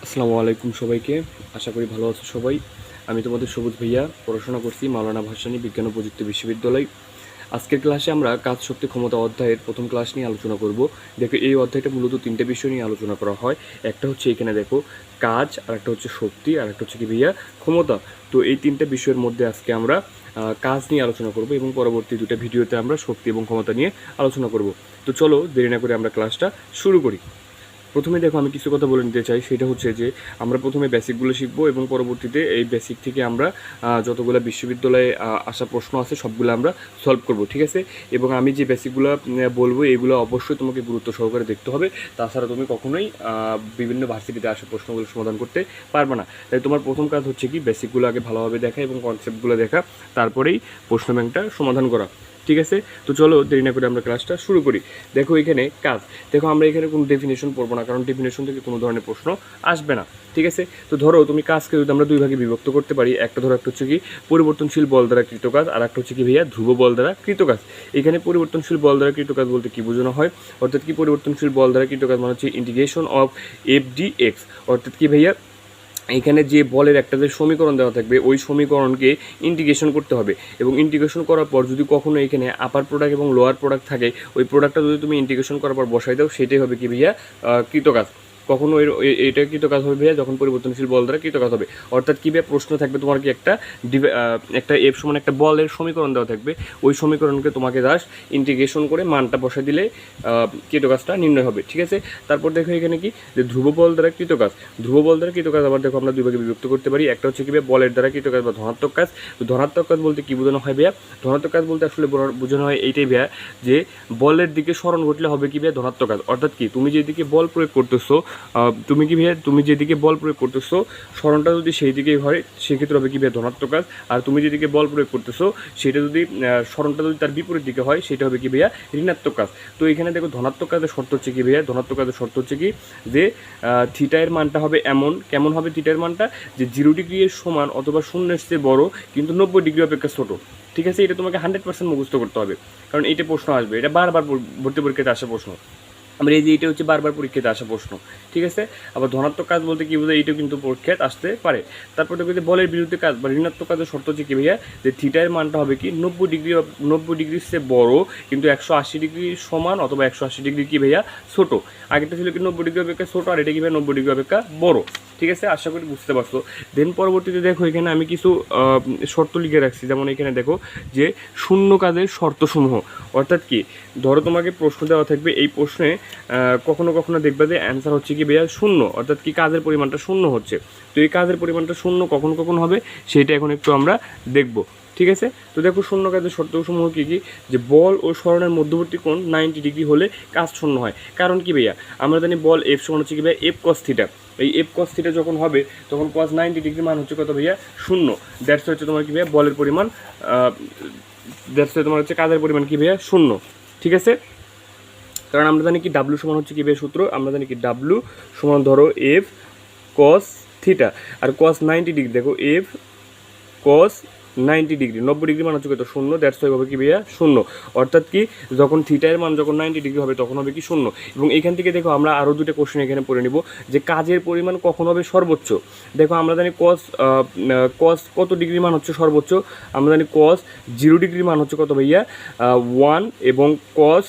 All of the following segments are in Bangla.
আসসালামু আলাইকুম সবাইকে। আশা করি ভালো আছো সবাই। আমি তোমাদের সবুজ ভাইয়া, পড়াশোনা করছি মাওলানা ভাসানী বিজ্ঞান ও প্রযুক্তি বিশ্ববিদ্যালয়। আজকের ক্লাসে আমরা কাজ শক্তি ক্ষমতা অধ্যায়ের প্রথম ক্লাস নিয়ে আলোচনা করব। দেখো, এই অধ্যায়টা মূলত তিনটে বিষয় নিয়ে আলোচনা করা হয়। একটা হচ্ছে এখানে দেখো কাজ, আর একটা হচ্ছে শক্তি, আর একটা হচ্ছে কি ভাইয়া ক্ষমতা। তো এই তিনটে বিষয়ের মধ্যে আজকে আমরা কাজ নিয়ে আলোচনা করব এবং পরবর্তী দুটো ভিডিওতে আমরা শক্তি এবং ক্ষমতা নিয়ে আলোচনা করব। তো চলো দেরি না করে আমরা ক্লাসটা শুরু করি। প্রথমে দেখো, আমি কিছু কথা বলে নিতে চাই। সেটা হচ্ছে যে আমরা প্রথমে বেসিকগুলো শিখবো এবং পরবর্তীতে এই বেসিক থেকে আমরা যতগুলো বিশ্ববিদ্যালয়ে আসা প্রশ্ন আছে সবগুলো আমরা সলভ করব, ঠিক আছে? এবং আমি যে বেসিকগুলো বলবো এগুলো অবশ্যই তোমাকে গুরুত্ব সহকারে দেখতে হবে। তাছাড়া তুমি কখনোই বিভিন্ন ভার্সিটিতে আসা প্রশ্নগুলো সমাধান করতে পারবে না। তাই তোমার প্রথম কাজ হচ্ছে কি, বেসিকগুলো আগে ভালোভাবে দেখা এবং কনসেপ্টগুলো দেখা, তারপরেই প্রশ্ন ব্যাংকটা সমাধান করা, ঠিক আছে? তো চলো দেরি না করে আমরা ক্লাসটা শুরু করি। দেখো এখানে কাজ, দেখো আমরা এখানে কোনো ডেফিনেশন পড়বো না, কারণ ডেফিনেশন থেকে কোনো ধরনের প্রশ্ন আসবে না, ঠিক আছে? তো ধরো তুমি কাজকে যদি আমরা দুই ভাগে বিভক্ত করতে পারি, একটা ধরো একটা হচ্ছে কি পরিবর্তনশীল বল দ্বারা কৃত কাজ, আর একটা হচ্ছে কি ভাইয়া ধ্রুব বল দ্বারা কৃত কাজ। এখানে পরিবর্তনশীল বল দ্বারা কৃত কাজ বলতে কি বোঝানো হয়? অর্থাৎ কি পরিবর্তনশীল বল দ্বারা কৃত কাজ মানে হচ্ছে integration of F D x. অর্থাৎ কি ভাইয়া, এখানে যে বলের একটা যে সমীকরণ দেওয়া থাকবে ওই সমীকরণকে ইন্টিগ্রেশন করতে হবে, এবং ইন্টিগ্রেশন করার পর যদি কখনো এখানে আপার প্রোডাক্ট এবং লোয়ার প্রোডাক্ট থাকে, ওই প্রোডাক্টটা যদি তুমি ইন্টিগ্রেশন করার পর বসাই দাও, সেটাই হবে কি ভাইয়া কৃতকাজ। কখনো এটা কৃতকাজ হবে ভাইয়া যখন পরিবর্তনশীল বল দ্বারা কৃতকাজ হবে। অর্থাৎ কি ভাইয়া, প্রশ্ন থাকবে তোমার কি একটা এফ সমান একটা বলের সমীকরণ দেওয়া থাকবে, ওই সমীকরণকে তোমাকে জাস্ট ইন্টিগ্রেশন করে মানটা বসা দিলে কৃতকাজটা নির্ণয় হবে, ঠিক আছে? তারপর দেখো এখানে কি, যে ধ্রুব বল দ্বারা কৃতকাজ। ধ্রুব বল দ্বারা কৃতকাজ আবার দেখো আমরা দুই ভাগে বিভক্ত করতে পারি। একটা হচ্ছে কি ভাইয়া বলের দ্বারা কৃতকাজ বা ধনাত্মক কাজ। তো ধনাত্মক কাজ বলতে কি বোঝানো হয় ভাইয়া? ধনাত্মক কাজ বলতে আসলে বোঝানো হয় এইটাই ভাইয়া, যে বলের দিকে স্মরণ ঘটলে হবে কি ভাইয়া ধনাত্মক কাজ। অর্থাৎ কি, তুমি যেদিকে বল প্রয়োগ করতেছো, তুমি যেদিকে বল প্রয়োগ করতেছো স্মরণটা যদি সেই দিকেই হয়, সেক্ষেত্রে হবে কি ভাইয়া ধনাত্মক কাজ। আর তুমি যেদিকে বল প্রয়োগ করতেছো সেটা যদি স্মরণটা যদি তার বিপরীত দিকে হয়, সেটা হবে কি ভাইয়া ঋণাত্মক কাজ। তো এখানে দেখো ধনাত্মক কাজের শর্ত হচ্ছে কি ভাইয়া, ধনাত্মক কাজের শর্ত হচ্ছে কি, যে থিটা এর মানটা হবে কেমন হবে থিটা এর মানটা, যে 0 ডিগ্রি এর সমান অথবা শূন্যের চেয়ে বড় কিন্তু 90 ডিগ্রি অপেক্ষা ছোট, ঠিক আছে? এটা তোমাকে 100% মুখস্থ করতে হবে, কারণ এইটা প্রশ্ন আসবে, এটা বারবার ভর্তি পরীক্ষাতে আসা প্রশ্ন। আমরা এই যে এটা হচ্ছে বারবার পরীক্ষাতে আসা প্রশ্ন, ঠিক আছে? আবার ধনাত্মক কাজ বলতে কি বোঝায়, এটাও কিন্তু পরীক্ষাতে আসতে পারে। তারপর দেখো যে বলের বিরুদ্ধে কাজ বা ঋণাত্মক কাজের শর্ত হচ্ছে কি ভাইয়া, যে থিটার মানটা হবে কি 90 ডিগ্রির চেয়ে বড় কিন্তু 180 ডিগ্রি সমান অথবা 180 ডিগ্রি কি ভাইয়া ছোট। আগেরটা ছিল কি 90 ডিগ্রি অপেক্ষা ছোট, আর এটা কি ভাইয়া 90 ডিগ্রি অপেক্ষা বড়, ঠিক আছে? আশা করি বুঝতে পারছো। দেন পরবর্তীতে দেখো এখানে আমি কিছু শর্ত লিখে রাখছি। যেমন এখানে দেখো যে শূন্য কাজের শর্তসমূহ। অর্থাৎ কি, ধরো তোমাকে প্রশ্ন দেওয়া থাকবে, এই প্রশ্নে কখনো কখনো দেখবে যে অ্যান্সার হচ্ছে কি ভাইয়া শূন্য, অর্থাৎ কি কাজের পরিমাণটা শূন্য হচ্ছে। তো এই কাজের পরিমাণটা শূন্য কখন কখন হবে সেটা এখন একটু আমরা দেখব, ঠিক আছে? তো দেখো শূন্য কাজের শর্তসমূহ কী কী, যে বল ও স্মরণের মধ্যবর্তী কোণ 90 ডিগ্রি হলে কাজ শূন্য হয়। কারণ কি ভাইয়া, আমরা জানি বল এফ সমান হচ্ছে কি ভাইয়া এফ কস থিটা। এই এফ কস থিটা যখন হবে তখন কস 90 ডিগ্রি মান হচ্ছে কত ভাইয়া? শূন্য। দ্যাটস হচ্ছে তোমার কি ভাইয়া বলের পরিমাণ, দ্যাটস তোমার হচ্ছে কাজের পরিমাণ কি ভাইয়া? শূন্য, ঠিক আছে? কারণ আমরা জানি কি ডাব্লু সমান হচ্ছে কি ভাইয়া সূত্র, আমরা জানি কি ডাব্লু সমান ধরো এফ কস থিটা, আর কস 90 ডিগ্রি, দেখো এফ কস 90 ডিগ্রি, 90 ডিগ্রি মান হচ্ছে কত? শূন্য। দ্যাটস হবে কি ভাইয়া? শূন্য। অর্থাৎ কি, যখন থিটার মান যখন 90 ডিগ্রি হবে তখন হবে কি? শূন্য। এবং এখান থেকে দেখো আমরা আরও দুটো কোশ্চেন এখানে পড়ে নিব, যে কাজের পরিমাণ কখন হবে সর্বোচ্চ। দেখো আমরা জানি কস কত ডিগ্রি মান হচ্ছে সর্বোচ্চ, আমরা জানি কস 0 ডিগ্রি মান হচ্ছে কত ভাইয়া? 1, এবং কস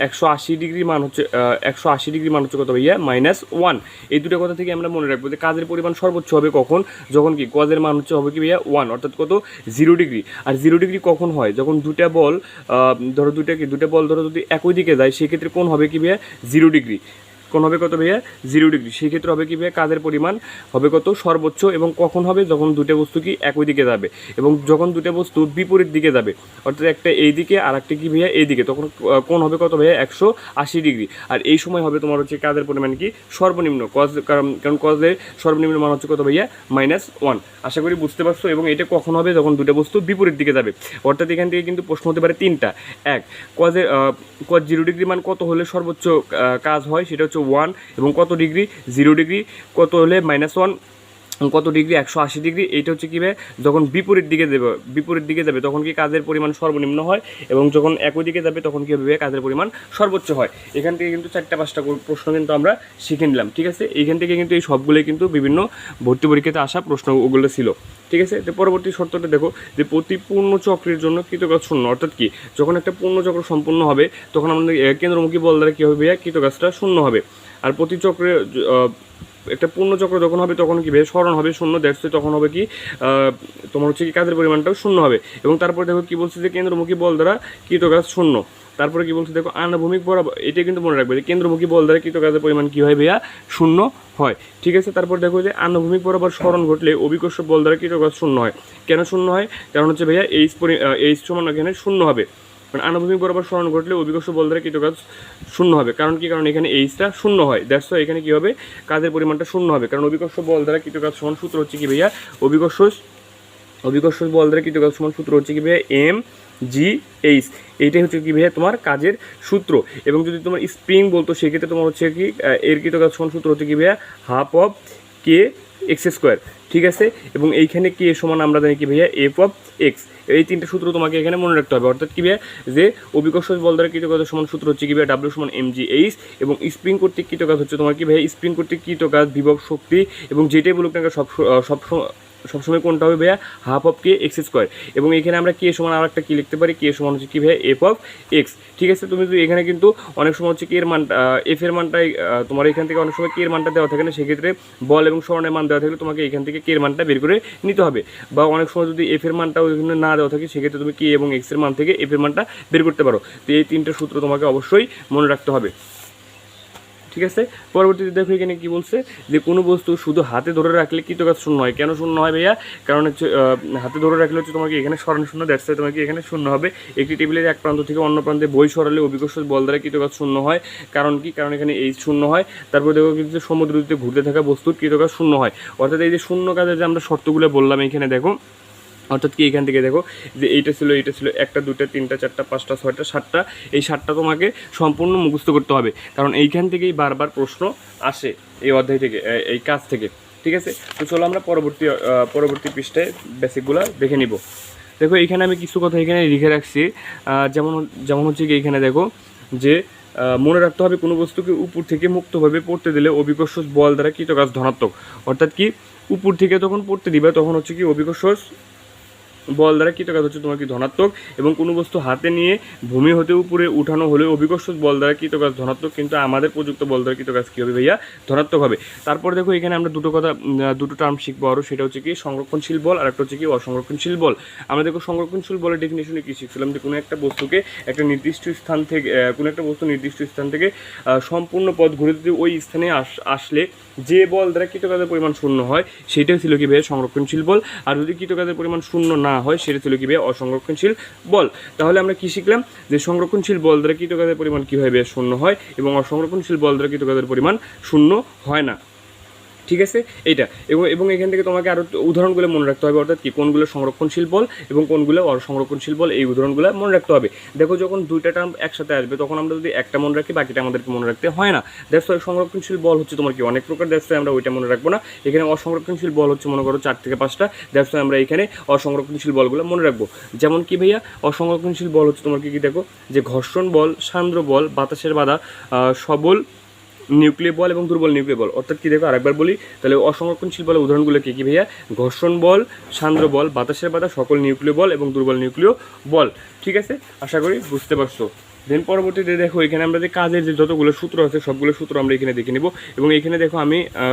180 ডিগ্রি মান হচ্ছে 180 ডিগ্রি মান হচ্ছে কত ভাইয়া? -1। এই দুটো কথা থেকে আমরা মনে রাখবো যে কাজের পরিমাণ সর্বোচ্চ হবে কখন, যখন কি কজের মান হচ্ছে হবে কি ভাইয়া? 1, অর্থাৎ কত? 0 ডিগ্রি। আর 0 ডিগ্রি কখন হয়? যখন দুটা বল ধরো দুটা বল ধরো যদি একই দিকে যায়, সেক্ষেত্রে কোন হবে কি ভাইয়া? 0 ডিগ্রি। কোন হবে কত ভাইয়া? 0 ডিগ্রি। সেই ক্ষেত্রে হবে কি ভাইয়া? কাজের পরিমাণ হবে কত? সর্বোচ্চ। এবং কখন হবে? যখন দুটো বস্তু কি একই দিকে যাবে, এবং যখন দুটো বস্তু বিপরীত দিকে যাবে, অর্থাৎ একটা এই দিকে আর একটা কি ভাইয়া? এই দিকে, তখন কোন হবে কত ভাইয়া? 180 ডিগ্রি। আর এই সময় হবে তোমার হচ্ছে কাজের পরিমাণ কি? সর্বনিম্ন। কারণ কজের সর্বনিম্ন মান হচ্ছে কত ভাইয়া? -1। আশা করি বুঝতে পারছো। এবং এটা কখন হবে? যখন দুটো বস্তু বিপরীত দিকে যাবে। অর্থাৎ এখান থেকে কিন্তু প্রশ্ন হতে পারে তিনটা। এক, কজ 0 ডিগ্রি মান কত হলে সর্বোচ্চ কাজ হয়, সেটা হচ্ছে 1, এবং কত ডিগ্রি? 0 ডিগ্রি। কত হলে? -1, কত ডিগ্রি, 180 ডিগ্রি। এইটা হচ্ছে কী ভাই, যখন বিপরীত দিকে যাবে তখন কি কাজের পরিমাণ সর্বনিম্ন হয়, এবং যখন একই দিকে যাবে তখন কী হবে, কাজের পরিমাণ সর্বোচ্চ হয়। এখান থেকে কিন্তু 4-5টা প্রশ্ন কিন্তু আমরা শিখে নিলাম, ঠিক আছে। এইখান থেকে কিন্তু এই সবগুলোই কিন্তু বিভিন্ন ভর্তি পরীক্ষাতে আসা প্রশ্ন ওগুলো ছিল, ঠিক আছে। তো পরবর্তী শর্তটা দেখো, যে প্রতি পূর্ণ চক্রের জন্য কৃতকাজ শূন্য, অর্থাৎ কি, যখন একটা পূর্ণ চক্র সম্পূর্ণ হবে তখন আমাদের কেন্দ্রমুখী বল দ্বারা কী হবে ভাইয়া, কৃতকাজটা শূন্য হবে। আর প্রতি চক্রে একটা পূর্ণচক্র যখন হবে তখন কি ভাই, স্মরণ হবে শূন্য, দ্যাটস তখন হবে কি, তোমার হচ্ছে কি কাজের পরিমাণটাও শূন্য হবে। এবং তারপরে দেখো কি বলছে, যে কেন্দ্রমুখী বল দ্বারা কৃতকাজ শূন্য। তারপরে কি বলছে দেখো, আনুভূমিক বরাবর, এটা কিন্তু মনে রাখবে যে কেন্দ্রমুখী বল দ্বারা কৃতকাজের পরিমাণ কী হয় ভাইয়া, শূন্য হয়, ঠিক আছে। তারপর দেখো যে আনুভূমিক বরাবর স্মরণ ঘটলে অভিকর্ষ বল দ্বারা কৃতকাজ শূন্য হয়। কেন শূন্য হয়, কারণ হচ্ছে ভাইয়া এইচ সমান এখানে শূন্য হবে, মানে আনুভূমিক বরাবর স্মরণ ঘটলে অভিকর্ষ বল দ্বারা কৃতকাজ শূন্য হবে। কারণ কি, কারণ এখানে এইচটা শূন্য হয়, দ্যাটস ওয়াই এখানে কী হবে, কাজের পরিমাণটা শূন্য হবে। কারণ অভিকর্ষ বল দ্বারা কৃতকাজ সমান সূত্র হচ্ছে কি ভাইয়া, অভিকর্ষ বল দ্বারা কৃতকাজ সমান সূত্র হচ্ছে কি ভাইয়া, এম জি এইচ। এইটাই হচ্ছে কি ভাইয়া তোমার কাজের সূত্র। এবং যদি তোমার স্প্রিং বলতো সেক্ষেত্রে তোমার হচ্ছে কি, এর কৃতকাজ সমান সূত্র হচ্ছে কি ভাইয়া, half of K x square, ঠিক আছে। এবং এইখানে কে সমান আমরা জানি কি ভাইয়া, এফ অফ এক্স। এই তিনটে সূত্র তোমাকে এখানে মনে রাখতে হবে। অর্থাৎ কি ভাইয়া, যে অভিকর্ষ বল দ্বারা কৃতকাজ সমান সূত্র হচ্ছে কি ভাইয়া, ডাব্লিউ সমান এম জি এইচ। এবং স্প্রিং কর্তৃক কৃতকাজ হচ্ছে তোমার কি ভাইয়া, স্প্রিং কর্তৃক কৃতকাজ বিভব শক্তি, এবং যেটাই বলুক না সবসময় কোনটা হবে ভাইয়া, half of K x square. এবং এখানে আমরা কে সমান আর একটা কী লিখতে পারি, কে সমান হচ্ছে কি ভাইয়া, এফ অফ এক্স, ঠিক আছে। তুমি যদি এখানে কিন্তু অনেক সময় হচ্ছে কে এর মানটা, এফ এর মানটাই তোমার এখান থেকে অনেক সময় কে এর মানটা দেওয়া থাকে না, সেক্ষেত্রে বল এবং স্মরণের মান দেওয়া থাকলে তোমাকে এখান থেকে কে এর মানটা বের করে নিতে হবে। বা অনেক সময় যদি এফ এর মানটা ওইখানে না দেওয়া থাকে, সেক্ষেত্রে তুমি কে এবং এক্স এর মান থেকে এফ এর মানটা বের করতে পারো। তো এই তিনটে সূত্র তোমাকে অবশ্যই মনে রাখতে হবে, ঠিক আছে। পরবর্তীতে দেখো এখানে কি বলছে, যে কোনো বস্তু শুধু হাতে ধরে রাখলে কৃতকাজ শূন্য হয়। কেন শূন্য হয় ভাইয়া, কারণ হচ্ছে হাতে ধরে রাখলে হচ্ছে তোমাকে এখানে স্মরণ শূন্য, দ্যাটস ওয়াই তোমাকে এখানে শূন্য হবে। একটি টেবিলের এক প্রান্ত থেকে অন্য প্রান্তে বই সরালে অভিকর্ষ বল দ্বারা কৃতকাজ শূন্য হয়। কারণ কি, কারণ এখানে এই শূন্য হয়। তারপর দেখো কিন্তু সমুদ্র দিকে ঘুরতে থাকা বস্তুর কৃতকাজ শূন্য হয়। অর্থাৎ এই যে শূন্য কাজের যে আমরা শর্তগুলো বললাম এখানে দেখো, অর্থাৎ কি এখান থেকে দেখো যে এইটা ছিল 1টা 2টা 3টা 4টা 5টা 6টা 7টা, এই 7টা তোমাকে সম্পূর্ণ মুখস্থ করতে হবে। কারণ এইখান থেকেই বারবার প্রশ্ন আসে এই অধ্যায় থেকে, এই কাজ থেকে, ঠিক আছে। তো চলো আমরা পরবর্তী পৃষ্ঠায় বেসিকগুলো দেখে নিব। দেখো এইখানে আমি কিছু কথা এখানে লিখে রাখছি, যেমন হচ্ছে কি এখানে দেখো যে মনে রাখতে হবে, কোনো বস্তুকে উপর থেকে মুক্তভাবে পড়তে দিলে অভিকর্ষ বল দ্বারা কৃতকাজ ধনাত্মক। অর্থাৎ কি, উপর থেকে তখন পড়তে দিবে তখন হচ্ছে কি অভিকর্ষ বল দ্বারা কৃতকাজ হচ্ছে তোমার কি ধনাত্মক। এবং কোনো বস্তু হাতে নিয়ে ভূমি হতে উপরে উঠানো হলে অভিকর্ষ বল দ্বারা কৃতকাজ ধনাত্মক, কিন্তু আমাদের প্রযুক্ত বল দ্বারা কৃতকাজ কী হবে ভাইয়া, ধনাত্মক হবে। তারপর দেখো এখানে আমরা দুটো টার্ম শিখবো আরও, সেটা হচ্ছে কি সংরক্ষণশীল বল, আর একটা হচ্ছে কি অসংরক্ষণশীল বল। আমরা দেখো সংরক্ষণশীল বলের ডেফিনেশনে কী শিখছিলাম, যে কোনো একটা বস্তুকে একটা নির্দিষ্ট স্থান থেকে, কোনো একটা বস্তু নির্দিষ্ট স্থান থেকে সম্পূর্ণ পথ ঘুরে যদি ওই স্থানে আসলে যে বল দ্বারা কৃতকাজের পরিমাণ শূন্য হয়, সেটাই ছিল কি ভাইয়া সংরক্ষণশীল বল। আর যদি কৃতকাজের পরিমাণ শূন্য না হয়, সেটা ছিল কি ভাইয়া অসংরক্ষণশীল বল। তাহলে আমরা কি শিখলাম, যে সংরক্ষণশীল বল দ্বারা কৃতকাজের পরিমাণ কী হয় ভাইয়া, শূন্য হয়, এবং অসংরক্ষণশীল বল দ্বারা কৃতকাজের পরিমাণ শূন্য হয় না, ঠিক আছে। এইটা এবং এখান থেকে তোমাকে আরও উদাহরণগুলো মনে রাখতে হবে। অর্থাৎ কি, কোনগুলো সংরক্ষণশীল বল এবং কোনগুলো অসংরক্ষণশীল বল, এই উদাহরণগুলো মনে রাখতে হবে। দেখো যখন দুইটা টার্ম একসাথে আসবে তখন আমরা যদি একটা মনে রাখি, বাকিটা আমাদেরকে মনে রাখতে হয় না। দ্যাটস ওয়াই সংরক্ষণশীল বল হচ্ছে তোমার কি অনেক প্রকার, দ্যাটস ওয়াই আমরা ওইটা মনে রাখবো না। এখানে অসংরক্ষণশীল বল হচ্ছে মনে করো 4 থেকে 5টা, দ্যাটস ওয়াই আমরা এখানে অসংরক্ষণশীল বলগুলো মনে রাখবো। যেমন কি ভাইয়া, অসংরক্ষণশীল বল হচ্ছে তোমার কি দেখো, যে ঘর্ষণ বল, সান্দ্র বল, বাতাসের বাধা, সবল নিউক্লিয় বল এবং দুর্বল নিউক্লিয় বল। অর্থাৎ কি দেখো আরেকবার বলি, তাহলে অসংরক্ষণশীল বলের উদাহরণগুলো কী কী ভাইয়া, ঘর্ষণ বল, সান্দ্র বল, বাতাসের বাধা, সকল নিউক্লিয় বল এবং দুর্বল নিউক্লিয় বল, ঠিক আছে। আশা করি বুঝতে পারছো। দেন পরবর্তীতে দেখো এখানে আমরা যে কাজের যে যতগুলো সূত্র আছে সবগুলো সূত্র আমরা এখানে দেখে নেব। এবং এখানে দেখো আমি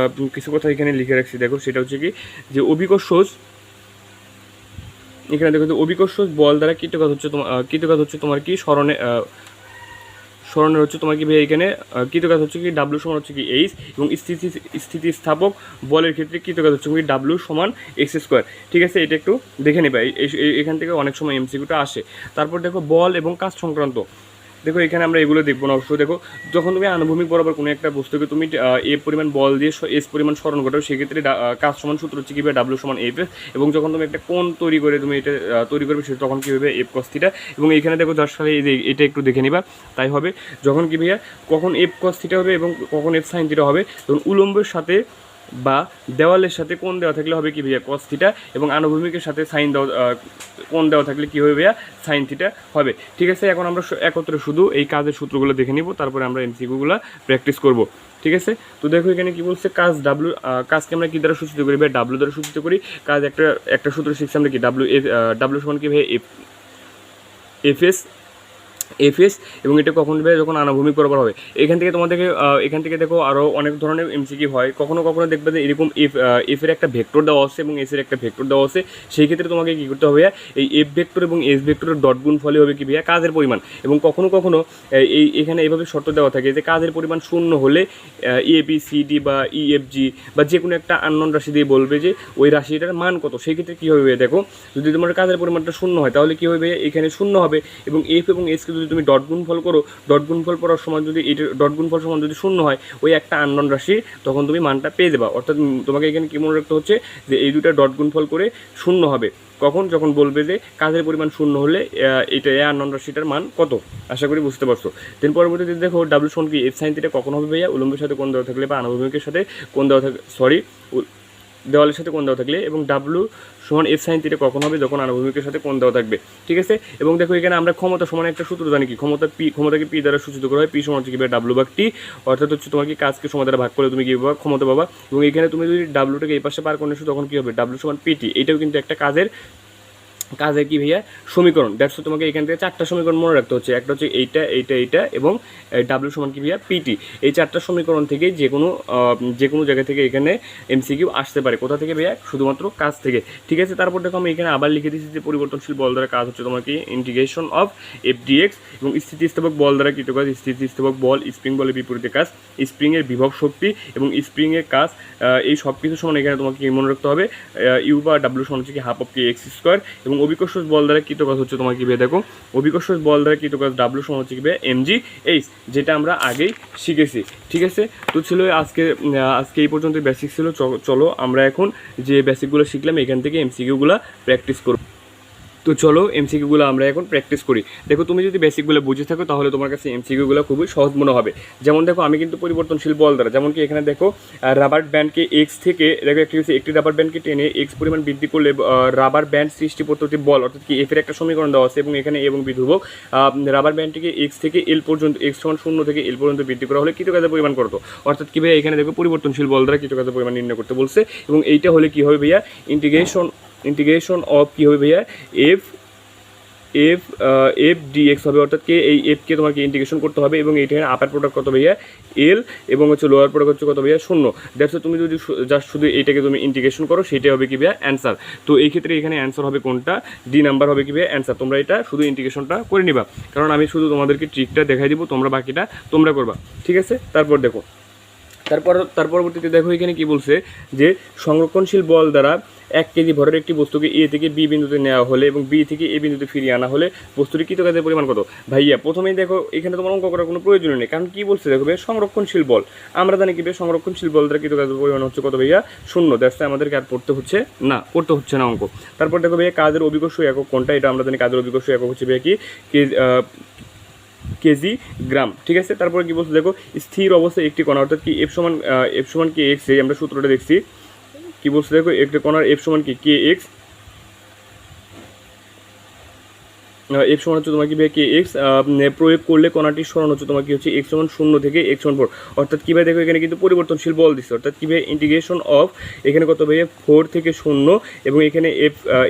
কিছু কথা এখানে লিখে রাখছি, দেখো সেটা হচ্ছে কি, যে অভিকর্ষ, এখানে দেখো যে অভিকর্ষ বল দ্বারা কৃতকাজ হচ্ছে তোমার কি স্মরণের হচ্ছে তোমার কি ভাই, এখানে কৃতকাজ হচ্ছে কি ডাব্লু সমান হচ্ছে কি এইচ, এবং স্থিতিস্থাপক বলের ক্ষেত্রে কৃতকাজ হচ্ছে কি ডাব্লু সমান এক্স স্কোয়ার, ঠিক আছে। এটা একটু দেখে নেবে, এখান থেকে অনেক সময় এমসিকিউটা আসে। তারপর দেখো বল এবং কাজ সংক্রান্ত, দেখো এখানে আমরা এগুলো দেখবো না অবশ্যই। দেখো যখন তুমি আনুভূমিক বরাবর কোনো একটা বস্তুকে তুমি এ পরিমাণ বল দিয়ে এস পরিমাণ স্মরণ ঘটাও, সেক্ষেত্রে কাজ সমান সূত্র হচ্ছে কী, ডাব্লু সমান এফ। এবং যখন তুমি একটা কোণ তৈরি করে তুমি এটা তৈরি করবে, সেটা তখন কী হবে, এফ কস থিটা। এবং এখানে দেখো যার সাথে এই যে এটা একটু দেখে নিবা, তাই হবে যখন কি ভাইয়া, কখন এফ কস থিটা হবে এবং কখন এফ সাইন থিটা হবে, তখন উলম্বের সাথে বা দেওয়ালের সাথে কোণ দেওয়া থাকলে হবে কি ভাইয়া কস থিটা, এবং আনুভূমিকের সাথে সাইন দেওয়া কোণ দেওয়া থাকলে কী হবে ভাইয়া সাইন থিটা হবে। ঠিক আছে, এখন আমরা একত্রে শুধু এই কাজের সূত্রগুলো দেখে নিব, তারপরে আমরা এমসিকিউগুলো প্র্যাকটিস করব। ঠিক আছে, তো দেখো এখানে কি বলছে, কাজ ডাব্লিউ, কাজকে আমরা কী দ্বারা সূচিত করি ভাই, ডাব্লিউ দ্বারা সূচিত করি। কাজ একটা সূত্র শিখছি আমরা কি, ডাব্লিউ সমান কি ভাই এফএস, এবং এটা কখন দেবে, যখন আনুভূমিক বরাবর হবে। এখান থেকে দেখো আরও অনেক ধরনের এমসিকিউ হয়। কখনো দেখবে যে এরকম এফের একটা ভেক্টর দেওয়া আছে এবং এসের একটা ভেক্টর দেওয়া আছে। সেই ক্ষেত্রে তোমাকে কী করতে হবে, এই এফ ভেক্টর এবং এস ভেক্টরের ডট গুণ ফলে হবে কি ভাইয়া কাজের পরিমাণ। এবং কখনো এখানে এইভাবে শর্ত দেওয়া থাকে যে কাজের পরিমাণ শূন্য হলে এ বি সি ডি বা ই এফ জি বা যে কোনো একটা আননোন রাশি দিয়ে বলবে যে ওই রাশিটার মান কত। সেই ক্ষেত্রে কী হবে দেখো, যদি তোমার কাজের পরিমাণটা শূন্য হয় তাহলে কী হবে, এখানে শূন্য হবে, এবং এফ এবং এসকে যদি তুমি ডট গুণফল করো, ডট গুণফল করার সময় যদি এটার ডট গুণফল সমান যদি শূন্য হয় ওই একটা আননোন রাশি, তখন তুমি মানটা পেয়ে যাবা। অর্থাৎ তোমাকে এখানে কী মনে রাখতে হচ্ছে যে এই দুটা ডট গুণফল করে শূন্য হবে কখন, যখন বলবে যে কাজের পরিমাণ শূন্য হলে এটা আননোন রাশিটার মান কত। আশা করি বুঝতে পারছো। দেন পরবর্তীতে দেখো ডাব্লিউ সমান কি এফ সাইন থিটা কখন হবে ভাইয়া, উলম্বের সাথে কোণ দেওয়া থাকলে বা আনুভূমিকের সাথে কোণ দেওয়া থাকলে, দেওয়ালের সাথে কোণ দেওয়া থাকলে, এবং ডাব্লিউ সমান এফ সাইন থিটা কখন হবে, যখন আনুভূমিকের সাথে কোণ দেওয়া থাকবে। ঠিক আছে, এবং দেখো এখানে আমরা ক্ষমতা সমান একটা সূত্র জানি কি, ক্ষমতাকে পি দ্বারা সূচিত করা হয়, পি সমান হচ্ছে কি ডাব্লিউ ভাগ টি, অর্থাৎ হচ্ছে তোমার কি কাজকে সময় দ্বারা ভাগ করলে তুমি কি পাবা, ক্ষমতা পাবা। এবং এখানে তুমি যদি ডাব্লিউটাকে এই পাশে পার করে নিচ্ছো তখন কী হবে, ডাব্লিউ সমান পিটি। এটাও কিন্তু একটা কাজের কি ভাইয়া সমীকরণ। দ্যাটস তোমাকে এখান থেকে 4টা সমীকরণ মনে রাখতে হচ্ছে। একটা হচ্ছে এইটা এবং ডাব্লিউ সমান কি ভাইয়া পিটি। এই 4টা সমীকরণ থেকে যে কোনো জায়গা থেকে এখানে এমসিকিউ আসতে পারে। কোথা থেকে ভাইয়া, শুধুমাত্র কাজ থেকে। ঠিক আছে, তারপর দেখো আমি এখানে আবার লিখে দিচ্ছি যে পরিবর্তনশীল বল দ্বারা কাজ হচ্ছে তোমার কি ইন্টিগ্রেশন অফ এফ ডিএক্স, এবং স্থিতিস্থাপক বল দ্বারা কৃত কাজ, স্থিতিস্থাপক বল স্প্রিং বলের বিপরীতে কাজ, স্প্রিংয়ের বিভব শক্তি এবং স্প্রিংয়ের কাজ, এই সব কিছু সমান এখানে তোমাকে মনে রাখতে হবে ইউ বা ডাব্লিউ সমান হচ্ছে কি half of K x square, এবং অভিকর্ষজ বল দ্বারা কৃত কাজ হচ্ছে তোমার কি ভাই দেখো, অভিকর্ষজ বল দ্বারা কৃত কাজ ডাব্লিউ সমান হচ্ছে কি ভাই এমজি এইচ, যেটা আমরা আগেই শিখেছি। ঠিক আছে, তো ছিল আজকে এই পর্যন্ত বেসিক ছিল। চলো আমরা এখন যে বেসিকগুলো শিখলাম এখান থেকে এমসিকিউগুলো প্র্যাকটিস করব। তো চলো এমসিকিউগুলো আমরা এখন প্র্যাকটিস করি। দেখো তুমি যদি বেসিকগুলো বুঝে থাকো তাহলে তোমার কাছে এমসিকিউগুলো খুবই সহজ মনে হবে। যেমন দেখো আমি কিন্তু পরিবর্তনশীল বল দ্বারা, যেমন কি এখানে দেখো রাবার ব্যান্ডকে এক্স থেকে দেখো একটি রাবার ব্যান্ডকে টেনে এক্স পরিমাণ বৃদ্ধি করলে রাবার ব্যান্ড সৃষ্টি পদ্ধতি বল, অর্থাৎ কি এফের একটা সমীকরণ দেওয়া আছে, এবং এখানে এবং বি ধ্রুবক, রাবার ব্যান্ডটিকে এক্স থেকে এল পর্যন্ত, এক্স সমান 0 থেকে এল পর্যন্ত বৃদ্ধি করা হলে কৃতকাজের পরিমাণ করতো। অর্থাৎ কি ভাইয়া এখানে দেখো পরিবর্তনশীল বল দ্বারা কৃতকাজের পরিমাণ নির্ণয় করতে বলছে, এবং এইটা হলে কি হবে ভাইয়া ইন্টিগ্রেশন অফ কি হবে ভাইয়া এফ ডিএক্স হবে। অর্থাৎ কি এই এফকে তোমাকে ইন্টিগ্রেশন করতে হবে, এবং এইখানে আপার প্রোডাক্ট কত ভাইয়া এল, এবং হচ্ছে লোয়ার প্রোডাক্ট হচ্ছে কত ভাইয়া 0। দ্যাটস তুমি যদি জাস্ট শুধু এইটাকে তুমি ইন্টিগ্রেশন করো সেটাই হবে কি ভাইয়া অ্যান্সার। তো এই ক্ষেত্রে এখানে অ্যান্সার হবে কোনটা, ডি নাম্বার হবে কি ভাইয়া অ্যান্সার। তোমরা এটা শুধু ইন্টিগ্রেশনটা করে নিবা, কারণ আমি শুধু তোমাদেরকে ট্রিকটা দেখাই দিব, তোমরা বাকিটা তোমরা করবা। ঠিক আছে, তার পরবর্তীতে দেখো এখানে কি বলছে যে সংরক্ষণশীল বল দ্বারা 1 কেজি ভরের একটি বস্তুকে এ থেকে বি বিন্দুতে নেওয়া হলে এবং বি থেকে এ বিন্দুতে ফিরিয়ে আনা হলে বস্তুটি কৃতকাজের পরিমাণ কত। ভাইয়া প্রথমেই দেখো এখানে তোমার অঙ্ক করার কোনো প্রয়োজন নেই, কারণ কি বলছে দেখো ভাই সংরক্ষণশীল বল, আমরা জানি কি ভাই সংরক্ষণশীল বল দ্বারা কৃতকাজের পরিমাণ হচ্ছে কত ভাইয়া 0। দ্যাটস আমাদেরকে আর পড়তে হচ্ছে না অঙ্ক। তারপর দেখো ভাইয়া কাজের অভিকর্ষ একক কোনটা, এটা আমরা জানি কাজের অভিকর্ষ একক হচ্ছে ভাইয়া কি কেজি গ্রাম। ঠিক আছে, তারপরে কি বলছে দেখো স্থির অবস্থায় একটি কণা, অর্থাৎ কি এফ সমান কে এক্স, আমরা সূত্রটা দেখছি কি বলছে দেখো একটি কণার এফ সমান কি কে এক্স, এফ সমান হচ্ছে তোমার কি ভাই কে এক্স প্রয়োগ করলে কণাটির সরণ হচ্ছে তোমার কি হচ্ছে এক্স সমান 0 থেকে এক্স সমান 4। অর্থাৎ কী ভাই দেখো এখানে কিন্তু পরিবর্তনশীল বল দিচ্ছে, অর্থাৎ কী ভাই ইন্টিগ্রেশন অফ এখানে কত ভাই 4 থেকে 0, এবং এখানে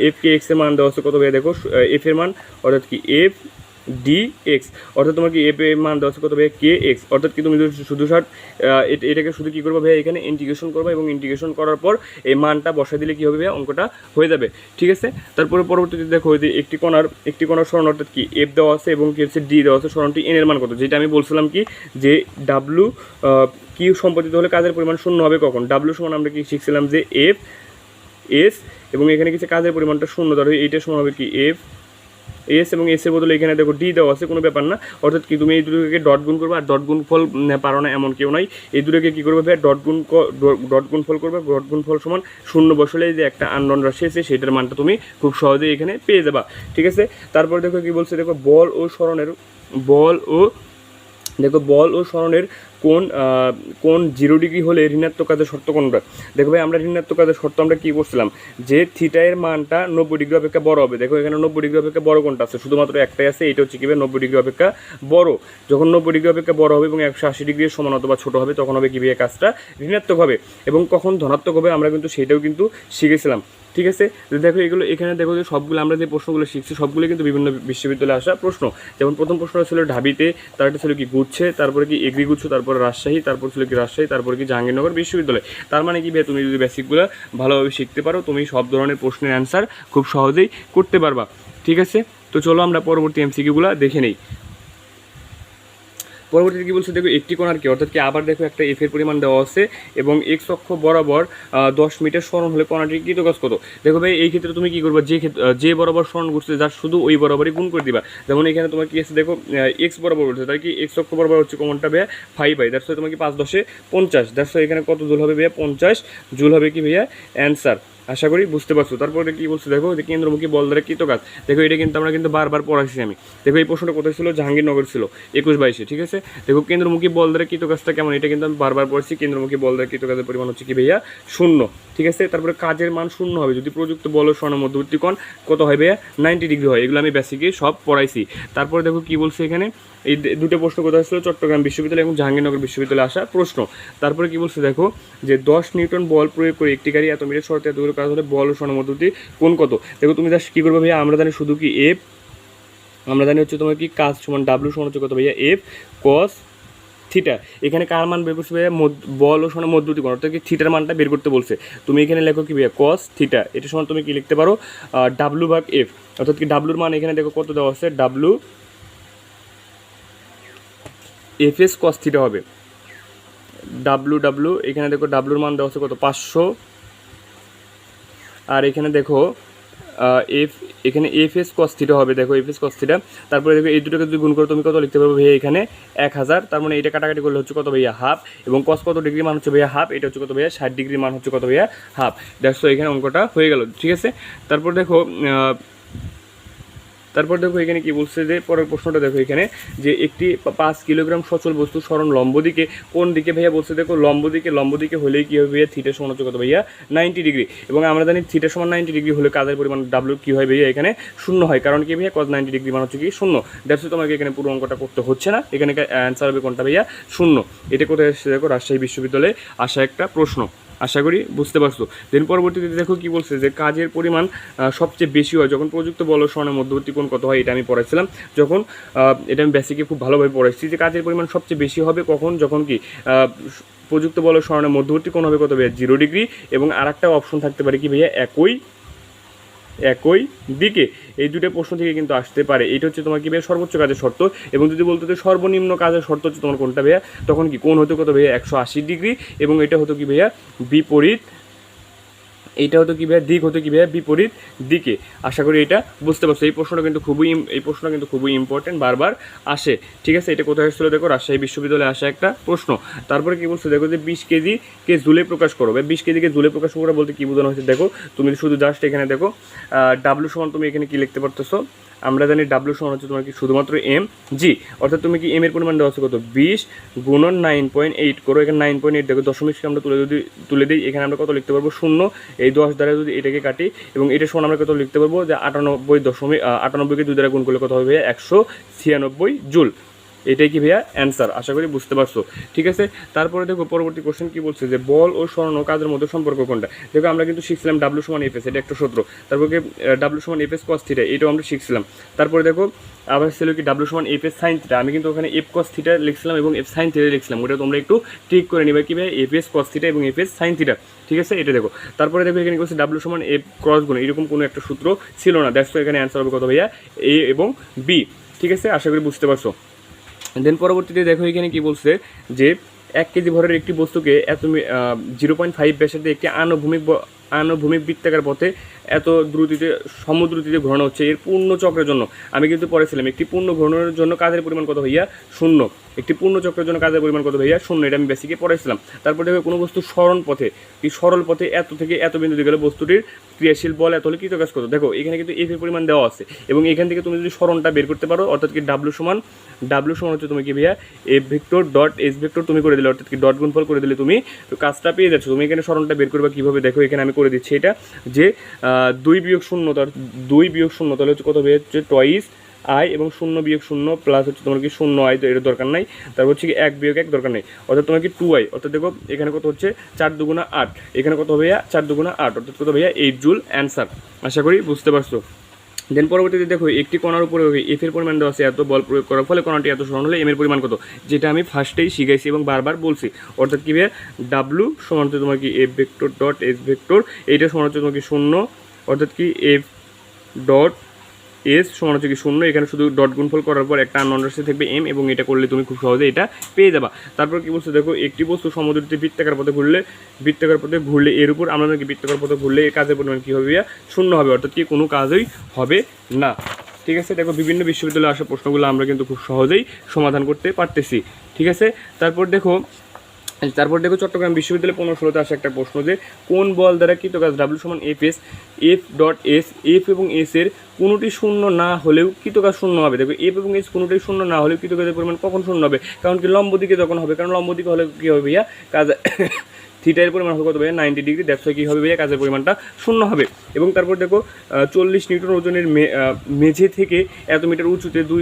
এফ কে এক্সের মান দেওয়া হচ্ছে কত ভাই দেখো এফ এর মান, অর্থাৎ কি এফ ডি এক্স, অর্থাৎ তোমার কি এফ এর মান দেওয়া হচ্ছে কত ভাই কে এক্স। অর্থাৎ কি তুমি শুধু এটাকে শুধু কী করবো ভাই এখানে ইন্টিগ্রেশন করবো, এবং ইন্টিগ্রেশন করার পর এই মানটা বসাই দিলে কী হবে ভাই অঙ্কটা হয়ে যাবে। ঠিক আছে, তারপরে পরবর্তীতে দেখো যে একটি কণার সরণ, অর্থাৎ কি এফ দেওয়া আছে এবং কি হচ্ছে ডি দেওয়া আছে, সরণটি এন এর মান কত, যেটা আমি বলছিলাম কি যে ডাব্লু কি সম্পর্কিত হলে কাজের পরিমাণ 0 হবে কখন। ডাব্লু সমান আমরা কি শিখছিলাম যে এফ এস, এবং এখানে কিছু কাজের পরিমাণটা 0 ধরো, এইটার সমান হবে কি এফ এস, এবং এস এর বদলে এখানে দেখো ডি দেওয়া আছে, কোনো ব্যাপার না। অর্থাৎ কি তুমি এই দুটোকে ডট গুণ করবে, আর ডট গুণ ফল পারো না এমন কেউ নাই, এই দুটোকে কী করবে ভাই ডট গুণ ফল করবে, ডট গুণ ফল সমান 0 বসলে যে একটা আননোন রাশি আছে সেটার মানটা তুমি খুব সহজেই এখানে পেয়ে যাবা। ঠিক আছে, তারপর দেখো কি বলছে দেখো বল ও সরণের কোন 0 ডিগ্রি হলে ঋণাত্মক কাজের শর্ত কোনটা? দেখো ভাই আমরা ঋণাত্মক কাজের শর্ত আমরা কী করছিলাম, যে থিটা এর মানটা 90 ডিগ্রি অপেক্ষা বড় হবে। দেখো এখানে 90 ডিগ্রি অপেক্ষা বড় কোনটা আছে, শুধুমাত্র একটাই আছে, এটা হচ্ছে কীভাবে 90 ডিগ্রি অপেক্ষা বড়। যখন 90 ডিগ্রি অপেক্ষা বড় হবে এবং 180 ডিগ্রির সমান অথবা ছোটো হবে তখন হবে কীভাবে কাজটা ঋণাত্মক হবে, এবং কখন ধনাত্মক হবে আমরা কিন্তু সেটাও কিন্তু শিখেছিলাম। ঠিক আছে, দেখো এগুলো এখানে দেখো যে সবগুলো আমরা যে প্রশ্নগুলো শিখছি সবগুলো কিন্তু বিভিন্ন বিশ্ববিদ্যালয়ে আসা প্রশ্ন। যেমন প্রথম প্রশ্ন ছিল ঢাবিতে, তারপরে ছিল কি গুচ্ছে, তারপরে কি এগ্রি গুচ্ছ, তারপরে রাজশাহী, তারপর ছিল কি রাজশাহী, তারপরে কি জাহাঙ্গীরনগর বিশ্ববিদ্যালয়। তার মানে কি ভাই তুমি যদি বেসিকগুলো ভালোভাবে শিখতে পারো তুমি সব ধরনের প্রশ্নের অ্যান্সার খুব সহজেই করতে পারবা। ঠিক আছে, তো চলো আমরা পরবর্তী এমসিকিউগুলো দেখে নেই। পরবর্তীতে কী বলছে দেখো, একটি কোণার কি অর্থাৎ কি আবার দেখো একটা এফের পরিমাণ দেওয়া আছে এবং এক্স অক্ষ বরাবর 10 মিটার সরণ হলে কোণাটির কৃতকাজ কত। দেখো ভাই এই ক্ষেত্রে তুমি কী করবা, যে বরাবর সরণ করছে যার শুধু ওই বরাবরই গুণ করে দিবা। যেমন এখানে তোমার কি আছে দেখো এক্স বরাবর হচ্ছে, তাই কি এক্স অক্ষ বরাবর হচ্ছে কোণটা ভাইয়া 5 হয়, দ্যাটস তোমার কি 5 10 50, দ্যাটস এখানে কত জুল হবে ভাইয়া 50 জুল হবে কি ভাইয়া অ্যান্সার। আশা করি বুঝতে পারছো। তারপরে কি বলছে দেখো, যে কেন্দ্রমুখী বল দ্বারা কৃতকাজ। দেখো এটা কিন্তু আমরা কিন্তু বারবার পড়াইছি আমি। দেখো এই প্রশ্নটা কোথায় ছিল, জাহাঙ্গীরনগর ছিল 21-22-এ। ঠিক আছে, দেখো কেন্দ্রমুখী বল দ্বারা কৃতকাজটা কেমন, এটা কিন্তু আমি বারবার পড়ছি। কেন্দ্রমুখী বল দ্বারা কৃতকাজের পরিমাণ হচ্ছে কি ভাইয়া 0। ঠিক আছে, তারপরে কাজের মান 0 হবে যদি প্রযুক্ত বল ও সরণ মধ্যবর্তী কোণ কত হয় ভাইয়া 90 ডিগ্রি হয়। এগুলো আমি বেসিকে সব পড়াইছি। তারপরে দেখো কি বলছে এখানে, এই দুটো প্রশ্ন কোথায় ছিল, চট্টগ্রাম বিশ্ববিদ্যালয় এবং জাহাঙ্গীরনগর বিশ্ববিদ্যালয়ে আসা প্রশ্ন। তারপরে কি বলছে দেখো, যে 10 নিউটন বল প্রয়োগ করে একটি গাড়ি এত মিটার শর্তে এতগুলো কাজ হলে বল ও সরণ মধ্যবর্তী কোণ কত। দেখো তুমি জাস্ট কী করবে ভাইয়া, আমরা জানি শুধু কি এফ, আমরা জানি হচ্ছে তোমার কি কাজ সমান ডাব্লিউ সমান হচ্ছে কত ভাইয়া এফ কস থিটা। এখানে কার মান বের করছে ভাইয়া, বল ও সমান মধ্যবর্তী কোণ, অর্থাৎ কি থিটার মানটা বের করতে বলছে। তুমি এখানে লেখো কি ভাইয়া কস থিটা, এটা সমান তুমি কি লিখতে পারো ডাব্লু ভাগ এফ, অর্থাৎ কি ডাব্লুর মান এখানে দেখো কত দেওয়া আছে, W F S cos theta হবে। ডাব্লু এখানে দেখো ডাব্লুর মান দেওয়া আছে কত 500, আর এখানে দেখো এখানে এফ এস কস থিটা হবে। দেখো এফ এস কস থিটা, তারপরে দেখো এই দুটোকে যদি গুণ করো তুমি কত লিখতে পারবে ভাইয়া এখানে 1000। তার মানে এটা কাটাকাটি করলে হচ্ছে কত ভাইয়া হাফ, এবং কস কত ডিগ্রি মান হচ্ছে ভাইয়া হাফ, এটা হচ্ছে কত ভাইয়া 60 ডিগ্রি মান হচ্ছে কত ভাইয়া হাফ। দেখো এখানে অঙ্কটা হয়ে গেল। ঠিক আছে, তারপর দেখো এখানে কি বলছে, যে পরের প্রশ্নটা দেখো এখানে, যে একটি 5 কিলোগ্রাম সচল বস্তু সরণ লম্ব দিকে কোন দিকে ভাইয়া বলছে দেখো লম্ব দিকে হলেই কী হবে ভাইয়া থিটা সমান হচ্ছে কত ভাইয়া 90 ডিগ্রি, এবং আমরা জানি থিটা সমান 90 ডিগ্রি হলে কাজের পরিমাণ ডাব্লিউ কী হয় ভাইয়া এখানে 0 হয়, কারণ কি ভাইয়া cos 90 ডিগ্রি মান হচ্ছে কি 0। দ্যাটস তোমাকে এখানে পুরো অঙ্কটা করতে হচ্ছে না, এখানে অ্যান্সার হবে কোনটা ভাইয়া 0। এটা কোথায় এসেছে দেখো, রাজশাহী বিশ্ববিদ্যালয়ে আসা একটা প্রশ্ন। আশা করি বুঝতে পারছো। দেন পরবর্তীতে দেখো কি বলছে, যে কাজের পরিমাণ সবচেয়ে বেশি হয় যখন প্রযুক্ত বল ও সরণের মধ্যবর্তী কোণ কত হয়, এটা আমি পড়াইছিলাম যখন, এটা আমি বেসিকে খুব ভালোভাবে পড়াইছি, যে কাজের পরিমাণ সবচেয়ে বেশি হবে কখন, যখন কি প্রযুক্ত বল ও সরণের মধ্যবর্তী কোণ হবে কত ভাইয়া 0 ডিগ্রি, এবং আর একটা অপশন থাকতে পারে কি ভাইয়া একই দিকে। এই দুটো প্রশ্ন থেকে কিন্তু আসতে পারে। এইটা হচ্ছে তোমার কি ভাইয়া সর্বোচ্চ কাজের শর্ত, এবং যদি বলতো যে সর্বনিম্ন কাজের শর্ত হচ্ছে তোমার কোনটা ভাইয়া, তখন কি কোণ হতো কত ভাইয়া 180 ডিগ্রি, এবং এটা হতো কি ভাইয়া বিপরীত, এইটা হতো কি ভাইয়া দিক হতো কি ভাইয়া বিপরীত দিকে। আশা করি এটা বুঝতে পারছো। এই প্রশ্নটা কিন্তু খুবই ইম্পর্টেন্ট, বারবার আসে। ঠিক আছে, এটা কোথায় এসেছিলো দেখো, রাজশাহী বিশ্ববিদ্যালয়ে আসা একটা প্রশ্ন। তারপরে কি বলছে দেখো, যে 20 কেজিকে জুলে প্রকাশ করো, বা 20 কেজিকে জুলে প্রকাশ করা বলতে কী বোঝানো হয়েছে দেখো, তুমি শুধু জাস্ট এখানে দেখো ডাব্লু সমান তুমি এখানে কি লিখতে পারতেছো, আমরা জানি ডাব্লু সমান হচ্ছে তোমার কি শুধুমাত্র এম জি, অর্থাৎ তুমি কি এম এর পরিমাণ দেওয়া আছে কত 20 গুণন 9.8 করো, এখানে 9.8 দেখো দশমিককে আমরা তুলে দিই, এখানে আমরা কত লিখতে পারবো 0, এই 10 দ্বারা যদি এটাকে কাটি, এবং এটা সমান আমরা কত লিখতে পারবো, যে 98কে 2 দ্বারা গুণ করলে কত হবে 196 জুল। এটাই কি ভাইয়া অ্যান্সার। আশা করি বুঝতে পারছো। ঠিক আছে, তারপরে দেখো পরবর্তী কোশ্চেন কি বলছে, যে বল ও সরণ ও কাজের মধ্যে সম্পর্ক কোনটা। দেখো আমরা কিন্তু শিখছিলাম ডাব্লু সমান এফ এস, এটা একটা সূত্র। তারপরে ডাব্লু সমান এফ এস কস থিটা, এটাও আমরা শিখছিলাম। তারপরে দেখো আবার ছিল কি ডাব্লু সমান এফ এস সাইন থিটা, আমি কিন্তু ওখানে এফ কস থিটা লিখছিলাম এবং এফ সাইন থিটা লিখছিলাম, ওটা তোমরা একটু ঠিক করে নিবে কি ভাই এফ এস কস থিটা এবং এফ এস সাইন থিটা। ঠিক আছে, এটা দেখো। তারপরে দেখো এখানে বলছে ডাব্লু সমান এফ ক্রস গুণ, এরকম কোনো একটা সূত্র ছিল না। দ্যাটস এখানে অ্যান্সার হবে কত ভাইয়া এ এবং বি। ঠিক আছে, আশা করি বুঝতে পারছো। দেন পরবর্তীতে দেখো এখানে কি বলছে, যে 1 কেজি ভরের একটি বস্তুকে 0.5 ব্যাসার্ধে একটি আনুভূমিক বৃত্তাকার পথে এত দ্রুতিতে সমদ্রুতিতে ঘোরানো হচ্ছে এর পূর্ণ চক্রের জন্য। আমি কিন্তু পড়েছিলাম একটি পূর্ণ ঘূর্ণনের জন্য কাজের পরিমাণ কত ভাইয়া? শূন্য। একটি পূর্ণ চক্রের জন্য কাজের পরিমাণ কত ভাইয়া? শূন্য। এটা আমি বেসিকে পড়েছিলাম। তারপর দেখো কোনো বস্তু সরণ পথে, এই সরল পথে এত থেকে এত বিন্দুতে গেলে বস্তুটির ক্রিয়াশীল বল এত হলে কৃত কাজ কত। দেখো এখানে কিন্তু এফ এর পরিমাণ দেওয়া আছে এবং এখান থেকে তুমি যদি সরণটা বের করতে পারো, অর্থাৎ কি ডাব্লু সমান হচ্ছে তুমি কি ভাইয়া F vector dot S vector তুমি করে দিলে, অর্থাৎ কি ডট গুণফল করে দিলে তুমি তো কাজটা পেয়ে যাচ্ছ। তুমি এখানে সরণটা বের করবে কীভাবে দেখো, এখানে আমি করে দিচ্ছি এটা যে 2 বিয়োগ 0 তাহলে হচ্ছে কত ভাইয়া? হচ্ছে টয়েস আই এবং 0 বিয়োগ 0 প্লাস হচ্ছে তোমার কি 0 আই, তো এটা দরকার নাই। তারপর হচ্ছে কি 1 বিয়োগ 1 দরকার নেই, অর্থাৎ তোমার কি 2 আই। অর্থাৎ দেখো এখানে কত হচ্ছে 4 দুগুণা 8, এখানে কত ভাইয়া 4 দুগুণা 8, অর্থাৎ কত ভাইয়া 8 জুল অ্যান্সার। আশা করি বুঝতে পারছো। দেন পরবর্তীতে দেখো একটি কণার উপরে এফ এর পরিমাণ দেওয়া আছে এত, বল প্রয়োগ করার ফলে কণাটি এত সরণ হলে এম এর পরিমাণ কত, যেটা আমি ফার্স্টেই শিখাইছি এবং বারবার বলছি। অর্থাৎ কি ভাইয়া ডাব্লু সমান হচ্ছে তোমার কি F vector dot S vector, এইটা সমান হচ্ছে তোমার কি 0, অর্থাৎ কি এফ ডট এস সমান হচ্ছে কি 0, এখানে শুধু ডট গুণফল করার পর একটা আননোন রাশি থাকবে এম, এবং এটা করলে তুমি খুব সহজে এটা পেয়ে যাবা। তারপর কি বলছো দেখো একটি বস্তু সমদ্রুতিতে বৃত্তাকার পথে ঘুরলে এর উপর আমরা নাকি বৃত্তাকার পথে ঘুরলে এর কাজের পরিমাণ কী হবে? 0 হবে, অর্থাৎ কি কোনো কাজই হবে না। ঠিক আছে, দেখো বিভিন্ন বিশ্ববিদ্যালয়ে আসা প্রশ্নগুলো আমরা কিন্তু খুব সহজেই সমাধান করতে পারতেছি। ঠিক আছে, তারপর দেখো চট্টগ্রাম বিশ্ববিদ্যালয়ে 15-16তে আসা একটা প্রশ্ন যে কোন বল দ্বারা কৃত কাজ ডাব্লু সমান F S, F dot S, F এবং এস এর কোনোটি 0 না হলেও কৃত কাজ 0 হবে। দেখো এফ এবং এস কোনোটাই 0 না হলেও কৃত কাজের পরিমাণ কখন 0 হবে? কারণ কি লম্ব দিকে যখন হবে, কারণ লম্ব দিকে হলে কী হবে ভাইয়া? কাজ থিটা এর পরিমাণ হবে কত ভাইয়া? 90 ডিগ্রি। দ্যাটস ওয়াই কী হবে ভাইয়া? কাজের পরিমাণটা 0 হবে। এবং তারপর দেখো 40 নিউটন ওজনের মেঝে থেকে এত মিটার উঁচুতে 2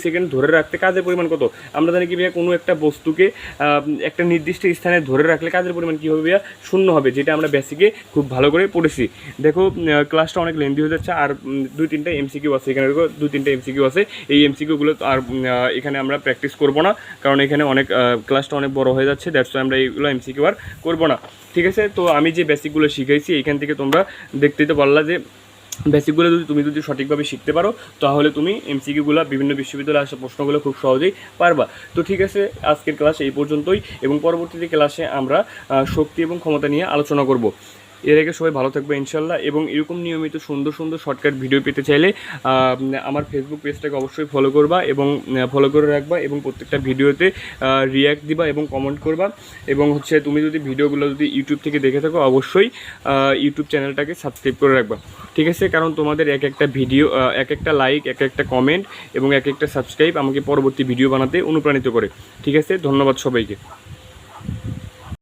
সেকেন্ড ধরে রাখতে কাজের পরিমাণ কত? আমরা জানি কি ভাইয়া কোনো একটা বস্তুকে একটা নির্দিষ্ট স্থানে ধরে রাখলে কাজের পরিমাণ কী হবে ভাইয়া? 0 হবে, যেটা আমরা বেসিকে খুব ভালো করে পড়েছি। দেখো ক্লাসটা অনেক লেন্দি হয়ে যাচ্ছে, আর 2-3টা এমসিকিউ আছে এখানে। দেখো 2-3টা এমসিকিউ আছে, এই এমসিকিউগুলো আর এখানে আমরা প্র্যাকটিস করব না, কারণ এখানে অনেক ক্লাসটা অনেক বড় হয়ে যাচ্ছে। দ্যাটস ওয়াই আমরা এইগুলো এমসিকিউ আর করবো না। ঠিক আছে, তো আমি যে বেসিকগুলো শিখাইছি এখান থেকে তোমরা দেখতেই তো পারলা যে বেসিকগুলো যদি সঠিকভাবে শিখতে পারো তাহলে তুমি এমসিকিউগুলো বিভিন্ন বিশ্ববিদ্যালয়ে আসা প্রশ্নগুলো খুব সহজেই পারবা। তো ঠিক আছে, আজকের ক্লাস এই পর্যন্তই, এবং পরবর্তীতে ক্লাসে আমরা শক্তি এবং ক্ষমতা নিয়ে আলোচনা করব। এর আগে সবাই ভালো থাকবে ইনশাল্লাহ, এবং এরকম নিয়মিত সুন্দর শর্টকাট ভিডিও পেতে চাইলে আমার ফেসবুক পেজটাকে অবশ্যই ফলো করবা এবং ফলো করে রাখবা, এবং প্রত্যেকটা ভিডিওতে রিয়্যাক্ট দিবা এবং কমেন্ট করবা। এবং হচ্ছে তুমি যদি ভিডিওগুলো ইউটিউব থেকে দেখে থাকো অবশ্যই ইউটিউব চ্যানেলটাকে সাবস্ক্রাইব করে রাখবা। ঠিক আছে, কারণ তোমাদের এক একটা ভিডিও, এক একটা লাইক, এক একটা কমেন্ট এবং এক একটা সাবস্ক্রাইব আমাকে পরবর্তী ভিডিও বানাতে অনুপ্রাণিত করে। ঠিক আছে, ধন্যবাদ সবাইকে।